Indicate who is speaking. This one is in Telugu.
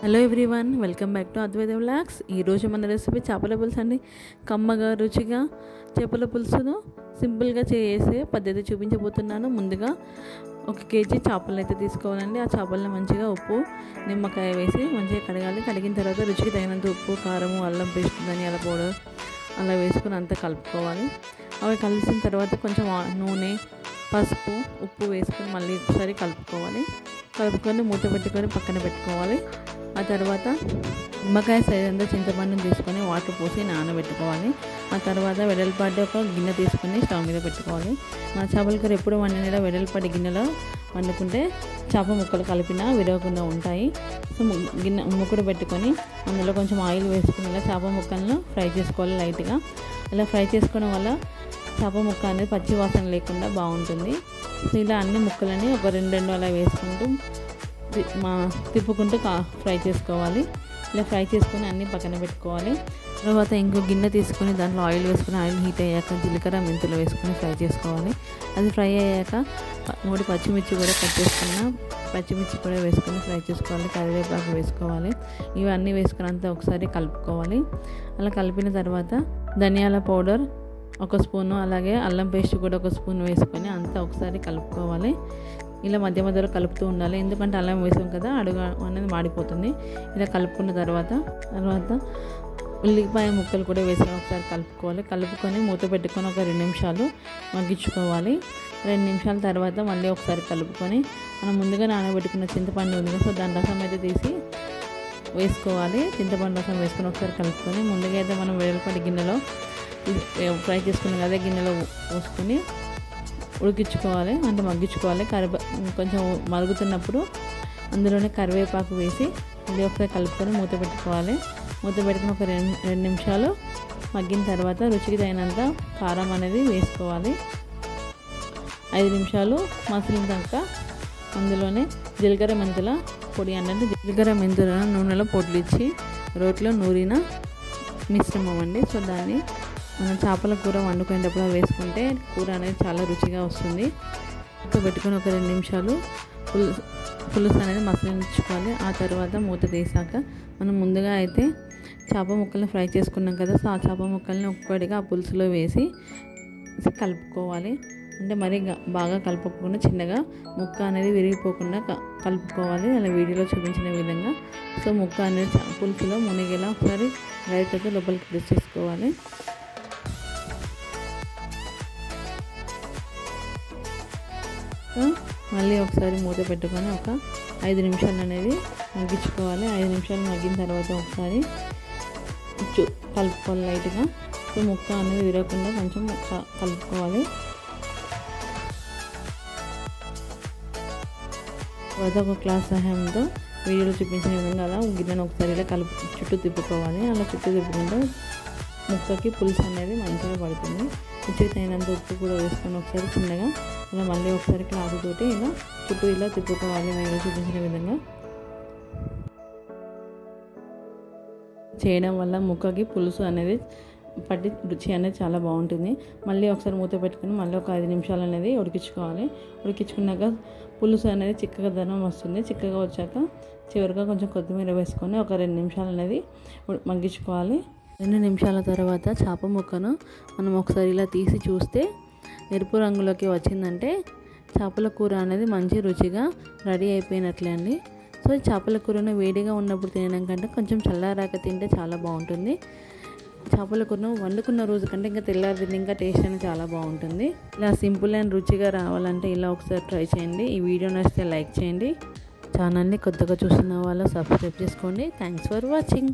Speaker 1: Hello everyone, welcome back to Advaita vlogs. ఈరోజు మన రెసిపీ చేపల పులుసు అండి. కమ్మగా రుచిగా చేపల పులుసును సింపుల్గా చేసే పద్ధతి చూపించబోతున్నాను. ముందుగా 1 కేజీ చేపలు అయితే తీసుకోవాలండి. ఆ చేపలను మంచిగా ఉప్పు నిమ్మకాయ వేసి మంచిగా కడగాలి. కడిగిన తర్వాత రుచికి తగినంత ఉప్పు, కారము, అల్లం పేస్ట్, ధనియాల పౌడర్ అలా వేసుకుని అంతా కలుపుకోవాలి. అవి కలిసిన తర్వాత కొంచెం నూనె, పసుపు, ఉప్పు వేసుకొని మళ్ళీ ఒకసారి కలుపుకొని మూత పెట్టుకొని పక్కన పెట్టుకోవాలి. ఆ తర్వాత నిమ్మకాయ సైజ్ అంతా చింతపండుని తీసుకొని వాటర్ పోసి నానబెట్టుకోవాలి. ఆ తర్వాత వెడల్పాటి ఒక గిన్నె తీసుకొని స్టవ్ మీద పెట్టుకోవాలి. మన చేపల కూర ఎప్పుడు వండినా వెడల్పాటి గిన్నెలో వండుకుంటే చేప ముక్కలు కలిపినా విరగకుండా ఉంటాయి. సో గిన్నె ముక్కడు పెట్టుకొని అందులో కొంచెం ఆయిల్ వేసుకుని ఇలా చేప ముక్కలను ఫ్రై చేసుకోవాలి. లైట్గా ఇలా ఫ్రై చేసుకోవడం వల్ల చేప ముక్క అనేది పచ్చి వాసన లేకుండా బాగుంటుంది. సో ఇలా అన్ని ముక్కలని ఒక రెండు అలా వేసుకుంటూ తిప్పుకుంటూ ఫ్రై చేసుకోవాలి. ఇలా ఫ్రై చేసుకొని అన్నీ పక్కన పెట్టుకోవాలి. తర్వాత ఇంకో గిన్నె తీసుకొని దాంట్లో ఆయిల్ వేసుకొని ఆయిల్ హీట్ అయ్యాక జీలకర్ర, మెంతులు వేసుకొని ఫ్రై చేసుకోవాలి. అది ఫ్రై అయ్యాక 3 పచ్చిమిర్చి కూడా కట్ చేసుకున్న పచ్చిమిర్చి కూడా వేసుకొని ఫ్రై చేసుకోవాలి. కరివేపాకు వేసుకోవాలి. ఇవన్నీ వేసుకుని అంతా ఒకసారి కలుపుకోవాలి. అలా కలిపిన తర్వాత ధనియాల పౌడర్ 1 స్పూను, అలాగే అల్లం పేస్ట్ కూడా 1 స్పూన్ వేసుకొని అంతా ఒకసారి కలుపుకోవాలి. ఇలా మధ్య మధ్యలో కలుపుతూ ఉండాలి, ఎందుకంటే అల్లం వేసాం కదా, అడుగు అనేది మాడిపోతుంది. ఇలా కలుపుకున్న తర్వాత ఉల్లిపాయ ముక్కలు కూడా వేసుకొని ఒకసారి కలుపుకొని మూత పెట్టుకొని ఒక 2 నిమిషాలు మగ్గించుకోవాలి. 2 నిమిషాల తర్వాత మళ్ళీ ఒకసారి కలుపుకొని మనం ముందుగా నానబెట్టుకున్న చింతపండు ఉంది కదా, సో దాని రసం అయితే తీసి వేసుకోవాలి. చింతపండు రసం వేసుకొని ఒకసారి కలుపుకొని ముందుగా అయితే మనం వెడల్పాటి గిన్నెలో ఫ్రై చేసుకున్నాం కదా, గిన్నెలో పోసుకొని ఉడికించుకోవాలి, అంటే మగ్గించుకోవాలి. కొంచెం మరుగుతున్నప్పుడు అందులోనే కరివేపాకు వేసి మళ్ళీ ఒకసారి కలుపుకొని మూత పెట్టుకోవాలి. మూత పెట్టుకుని ఒక 2 నిమిషాలు మగ్గిన తర్వాత రుచికి తగినంత కారం అనేది వేసుకోవాలి. 5 నిమిషాలు మసిలిన దాకా అందులోనే జీలకర్ర మెంతుల పొడి అన్నట్టు జీలకర్ర మెంతులను నూనెలో పొట్లిచ్చి రోట్లో నూరిన మిశ్రమం అండి. సో దాన్ని మనం చేపల కూర వండుకునేటప్పుడు వేసుకుంటే కూర అనేది చాలా రుచిగా వస్తుంది. పెట్టుకొని ఒక 2 నిమిషాలు పులుసు అనేది మసలించుకోవాలి. ఆ తర్వాత మూత తీసాక మనం ముందుగా అయితే చేప ముక్కల్ని ఫ్రై చేసుకున్నాం కదా, సో ఆ చేప ముక్కల్ని ఒక్కడిగా ఆ పులుసులో వేసి కలుపుకోవాలి. అంటే మరీ బాగా కలుపుకోకుండా చిన్నగా ముక్క అనేది విరిగిపోకుండా కలుపుకోవాలి, అలా వీడియోలో చూపించిన విధంగా. సో ముక్క అనేది పులుసులో మునిగేలా ఒకసారి రైట్ అయితే లోపలికి ప్రెస్ చేసుకోవాలి. మళ్ళీ ఒకసారి మూత పెట్టుకొని ఒక 5 నిమిషాలు అనేది మగ్గించుకోవాలి. 5 నిమిషాలు మగ్గిన తర్వాత ఒకసారి కలుపుకోవాలి లైట్గా. సో ముక్క అనేది విరగకుండా కొంచెం కలుపుకోవాలి. తర్వాత ఒక క్లాస్ సహాయంతో వీడియోలో చూపించిన విధంగా అలా గిన్నెను ఒకసారి ఇలా చుట్టూ తిప్పుకోవాలి. అలా చుట్టూ తిప్పుకుంటే ముక్కకి పులుసు అనేది మంచిగా పడుతుంది. రుచికి తగినంత ఉప్పు కూడా వేసుకొని ఒకసారి చిన్నగా ఇలా మళ్ళీ ఒకసారి క్లాత్ తోటి ఇలా చుట్టూ ఇలా తిప్పుకోవాలి. వీడియో చూపించిన విధంగా చేయడం వల్ల ముక్కకి పులుసు అనేది పట్టి రుచి అనేది చాలా బాగుంటుంది. మళ్ళీ ఒకసారి మూత పెట్టుకుని మళ్ళీ ఒక 5 నిమిషాలు అనేది ఉడికించుకోవాలి. ఉడికించుకున్నాక పులుసు అనేది చిక్కగా ధనం వస్తుంది. చిక్కగా వచ్చాక చివరిగా కొంచెం కొత్తిమీర వేసుకొని ఒక 2 నిమిషాలు అనేది మగ్గించుకోవాలి. 2 నిమిషాల తర్వాత చేప ముక్కను మనం ఒకసారి ఇలా తీసి చూస్తే ఎరుపు రంగులోకి వచ్చిందంటే చేపల కూర అనేది మంచి రుచిగా రెడీ అయిపోయినట్లే అండి. సో చేపల కూరను వేడిగా ఉన్నప్పుడు తినడం కంటే కొంచెం చల్లారాక తింటే చాలా బాగుంటుంది. చేపల కూరను వండుకున్న రోజు కంటే ఇంకా తెల్లారి ఇంకా టేస్ట్ అనేది చాలా బాగుంటుంది. ఇలా సింపుల్ అండ్ రుచిగా రావాలంటే ఇలా ఒకసారి ట్రై చేయండి. ఈ వీడియో నచ్చితే లైక్ చేయండి. ఛానల్ని కొత్తగా చూస్తున్న వాళ్ళు సబ్స్క్రైబ్ చేసుకోండి. Thanks for watching.